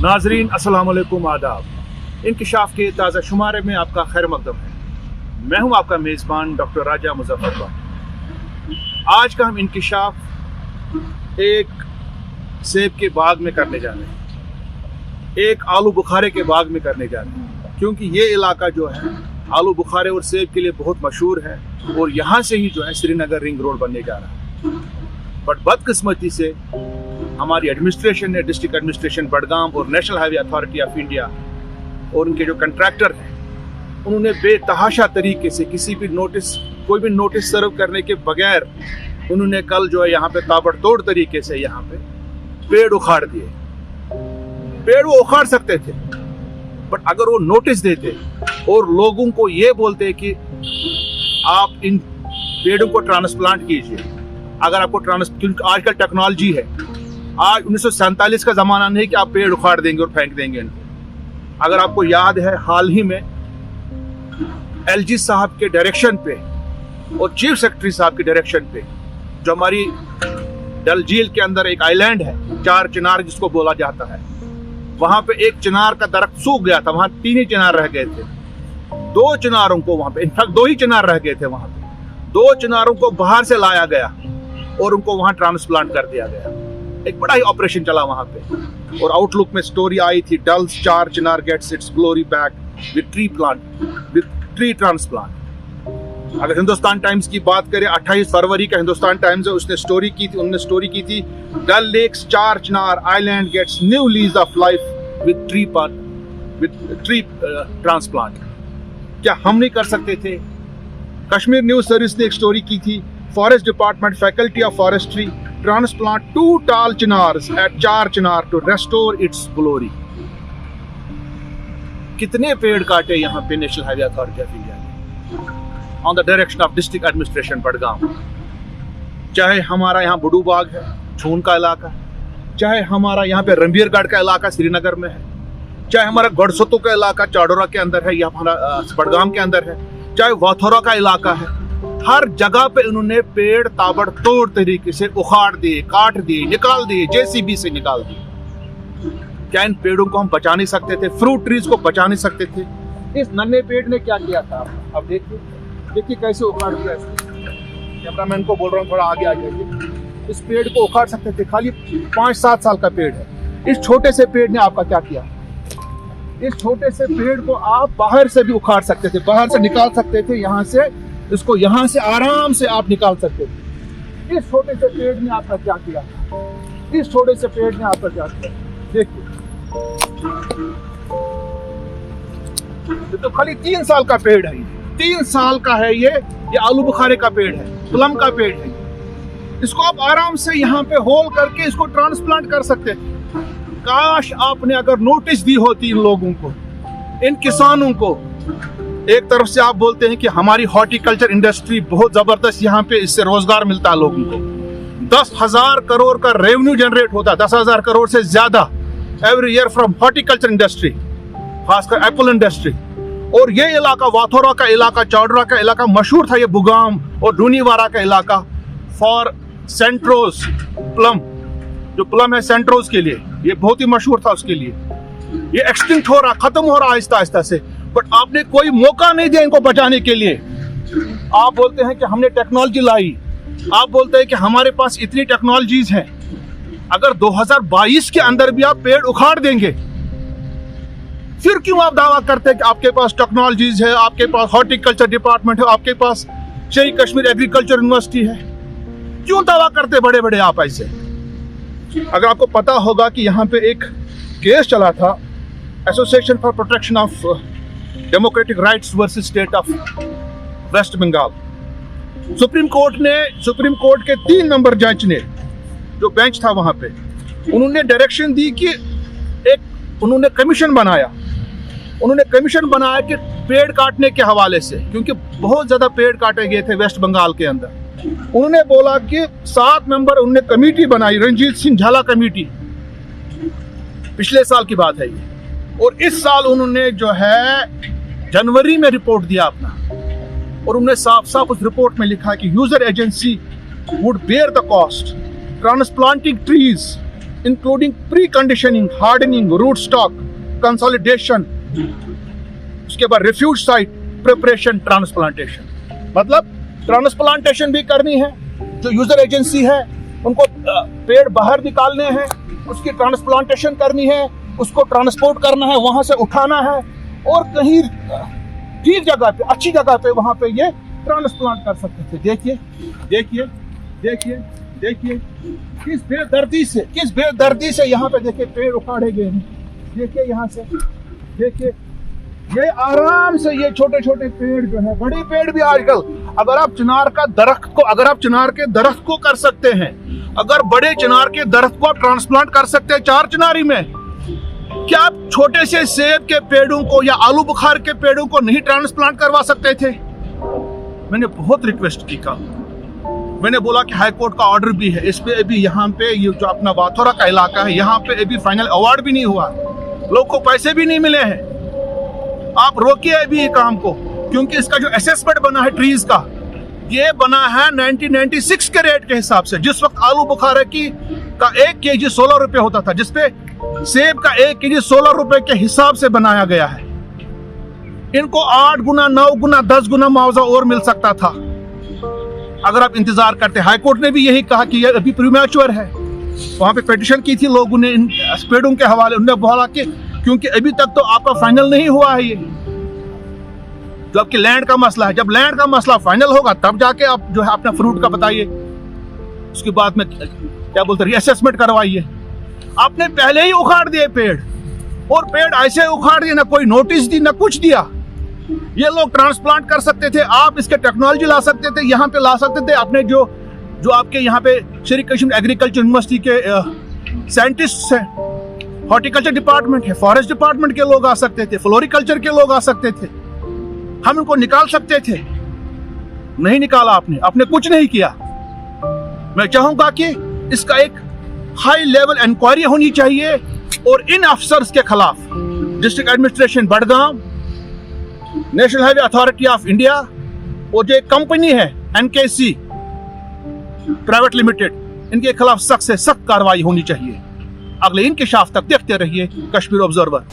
नाजरीन अस्सलाम वालेकुम, आदाब। इंकिशाफ के ताज़ा शुमारे में आपका खैर मकदम है। मैं हूं आपका मेज़बान डॉक्टर राजा मुज़फ़्फ़र। आज का हम इंकिशाफ एक सेब के बाग में करने जा रहे हैं, एक आलू बुखारे के बाग में करने जा रहे हैं, क्योंकि ये इलाका जो है आलू बुखारे और सेब के लिए बहुत मशहूर है और यहाँ से ही जो है श्रीनगर रिंग रोड बनने जा रहा है। बट बदकिस्मती से हमारी एडमिनिस्ट्रेशन ने, डिस्ट्रिक्ट एडमिनिस्ट्रेशन बडगाम और national highway authority of India और उनके जो कंट्रैक्टर हैं, उन्होंने बेतहाशा तरीके से कोई भी नोटिस सर्व करने के बगैर उन्होंने कल जो है यहाँ पे ताबड़तोड़ तरीके से यहाँ पे पेड़ उखाड़ दिए। पेड़ वो उखाड़ सकते थे, बट अगर वो नोटिस देते और लोगों को ये बोलते कि आप इन पेड़ों को ट्रांसप्लांट कीजिए, अगर आपको क्योंकि आजकल टेक्नोलॉजी है, आज 1947 का ज़माना नहीं कि आप पेड़ उखाड़ देंगे और फेंक देंगे इनको। अगर आपको याद है, हाल ही में एलजी साहब के डायरेक्शन पे और चीफ सेक्रेटरी साहब के डायरेक्शन पे जो हमारी डल झील के अंदर एक आइलैंड है, 4 चिनार जिसको बोला जाता है, वहाँ पे एक चिनार का दरख्त सूख गया था, वहाँ 3 ही चिनार रह गए थे। 2 चिनारों को वहाँ पे, इनफैक्ट 2 ही चिनार रह गए थे वहाँ पे। 2 चिनारों को बाहर से लाया गया और उनको वहाँ ट्रांसप्लांट कर दिया गया। एक बड़ा ही ऑपरेशन चला वहाँ पे और आउटलुक में स्टोरी आई थी, Dal's 4 chinar gets its glory back with tree transplant. अगर हिंदुस्तान टाइम्स की बात करें, 28 फरवरी का हिंदुस्तान टाइम्स है, उन्होंने स्टोरी की थी, Dal lakes 4 Chinar island gets new lease of life with tree transplant. क्या हम नहीं कर सकते थे? कश्मीर न्यूज सर्विस ने एक स्टोरी की थी, forest department faculty of forestry transplant 2 tall chinars at 4 Chinar to restore its glory। कितने पेड़ काटे यहाँ पे national highway authority of India ने on the direction of district administration Budgam. चाहे हमारा यहाँ बुडू बाग है, छून का इलाका, चाहे हमारा यहाँ पे रणबीरगढ़ का इलाका श्रीनगर में है, चाहे हमारा गढ़सतू का इलाका चाडोरा के अंदर है या हमारा बडगाम के अंदर है, चाहे वाथोरा का इलाका है, हर जगह पे उन्होंने पेड़ ताबड़तोड़ तरीके से उखाड़ दिए, काट दिए, निकाल दिए, जेसीबी से निकाल दिए। क्या इन पेड़ों को हम बचा नहीं सकते थे? फ्रूट ट्रीज को बचा नहीं सकते थे? इस नन्हे पेड़ ने क्या किया था? अब देखिए कैसे उखाड़ दिया। कैमरामैन को बोल रहा हूँ थोड़ा आगे आ जाइए। इस पेड़ को उखाड़ सकते थे, खाली 5-7 साल का पेड़ है। इस छोटे से पेड़ ने आपका क्या किया? इस छोटे से पेड़ को आप बाहर से भी उखाड़ सकते थे, बाहर से निकाल सकते थे, यहाँ से इसको यहाँ से आराम से आप निकाल सकते थे। इस छोटे से पेड़ ने आपका क्या किया? इस छोटे से पेड़ ने आपका क्या किया? देखिए, तो खाली 3 साल का पेड़ है, 3 साल का है ये आलू बुखारे का पेड़ है, प्लम का पेड़ है। इसको आप आराम से यहाँ पे होल करके इसको ट्रांसप्लांट कर सकते थे। काश आपने अगर नोटिस दी होती इन लोगों को, इन किसानों को। एक तरफ से आप बोलते हैं कि हमारी हॉर्टिकल्चर इंडस्ट्री बहुत जबरदस्त, यहाँ पे इससे रोजगार मिलता है लोगों को, 10,000 करोड़ का रेवेन्यू जनरेट होता है, 10,000 करोड़ से ज्यादा every year from horticulture industry, खासकर एप्पल इंडस्ट्री। और ये इलाका, वाथोरा का इलाका, चाडोरा का इलाका मशहूर था, ये बुगाम और डूनीवारा का इलाका फॉर सेंट्रोज प्लम। जो प्लम है सेंट्रोज के लिए, ये बहुत ही मशहूर था उसके लिए। ये एक्सटिंक्ट हो रहा, खत्म हो रहा आहिस्ता आहिस्ता से, बट आपने कोई मौका नहीं दिया इनको बचाने के लिए। आप बोलते हैं कि हमने टेक्नोलॉजी लाई, आप बोलते हैं कि हमारे पास इतनी टेक्नोलॉजीज हैं। अगर 2022 के अंदर भी आप पेड़ उखाड़ देंगे, फिर क्यों आप दावा करते हैं कि आपके पास टेक्नोलॉजीज है, आपके पास हॉर्टिकल्चर डिपार्टमेंट है, आपके पास शहीद कश्मीर एग्रीकल्चर यूनिवर्सिटी है? क्यों दावा करते बड़े बड़े आप ऐसे? अगर आपको पता होगा कि यहाँ पे एक केस चला था, association for protection of democratic rights versus state of West Bengal. Supreme Court के 3 मेंबर जज ने, जो बेंच था वहां पे, उन्होंने डायरेक्शन दी कि उन्होंने कमीशन बनाया कि पेड़ काटने के हवाले से, क्योंकि बहुत ज्यादा पेड़ काटे गए थे वेस्ट बंगाल के अंदर। उन्होंने बोला कि 7 मेंबर उन्होंने कमेटी बनाई, रणजीत सिंह झाला कमेटी, पिछले साल की बात है ये। और इस साल उन्होंने जो है जनवरी में रिपोर्ट दिया अपना, और उन्होंने साफ साफ उस रिपोर्ट में लिखा कि user agency would bear the cost transplanting trees including pre conditioning, hardening, root stock, consolidation, उसके बाद रिफ्यूज साइट, प्रिपरेशन, ट्रांसप्लांटेशन। मतलब ट्रांसप्लांटेशन भी करनी है, जो यूजर एजेंसी है उनको पेड़ बाहर निकालने हैं, उसकी ट्रांसप्लांटेशन करनी है, उसको ट्रांसपोर्ट करना है, वहां से उठाना है और कहीं ठीक जगह पे, अच्छी जगह पे वहां पे ये ट्रांसप्लांट कर सकते थे। देखिए देखिए देखिए देखिए किस बेदर्दी से यहाँ पे देखिए पेड़ उखाड़े गए हैं। देखिए यहाँ से देखिए, ये आराम से ये छोटे छोटे पेड़ जो है, बड़े पेड़ भी आजकल, अगर आप चिनार के दरख्त को कर सकते हैं, अगर बड़े चिनार के दरख्त को आप ट्रांसप्लांट कर सकते हैं 4 चिनारी में, क्या आप छोटे से सेब के पेड़ों को या आलू बुखार के पेड़ों को नहीं ट्रांसप्लांट करवा सकते थे? मैंने बहुत रिक्वेस्ट की कल, मैंने बोला कि हाई कोर्ट का ऑर्डर भी है इस पे, अभी यहाँ पे ये जो अपना वाथोरा का इलाका है, यहाँ पे अभी फाइनल अवार्ड भी नहीं हुआ, लोग को पैसे भी नहीं मिले हैं। आप रोकिए अभी ये काम को, क्योंकि इसका जो असेसमेंट बना है ट्रीज का, ये बना है 1996 के रेट के हिसाब से, जिस वक्त आलू बुखारा का 1 केजी 16 रुपए होता था, जिसपे सेब का 1 केजी 16 रुपए के हिसाब से बनाया गया है। इनको 8 गुना 9 गुना 10 गुना मुआवजा और मिल सकता था अगर आप इंतजार करते। हाई कोर्ट ने भी यही कहा कि ये अभी प्रीमैच्योर है। वहां पे पिटीशन की थी लोगों ने इन पेड़ों के हवाले, उन्होंने बोला कि क्योंकि अभी तक तो आपका फाइनल नहीं हुआ है ये, जो आपकी लैंड का मसला है, जब लैंड का मसला फाइनल होगा तब जाके आप जो है अपना फ्रूट का बताइए, उसके बाद में क्या बोलते रीअसेसमेंट करवाइए। आपने पहले ही उखाड़ दिए पेड़, और पेड़ ऐसे उखाड़ दिए, ना कोई नोटिस दी ना कुछ दिया। ये लोग ट्रांसप्लांट कर सकते थे, आप इसके टेक्नोलॉजी ला सकते थे, यहाँ पे ला सकते थे अपने जो आपके यहाँ पे श्री कृष्ण एग्रीकल्चर यूनिवर्सिटी के साइंटिस्ट हैं, हॉर्टिकल्चर डिपार्टमेंट है, फॉरेस्ट डिपार्टमेंट के लोग आ सकते थे, फ्लोरिकल्चर के लोग आ सकते थे, हम इनको निकाल सकते थे। नहीं निकाला आपने कुछ नहीं किया। मैं चाहूंगा कि इसका एक हाई लेवल इंक्वायरी होनी चाहिए और इन अफसर्स के खिलाफ district administration Budgam, National highway authority of India और जो एक कंपनी है NKC प्राइवेट लिमिटेड, इनके खिलाफ सख्त से सख्त कार्रवाई होनी चाहिए। अगले इंकिशाफ तक देखते रहिए कश्मीर ऑब्जर्वर।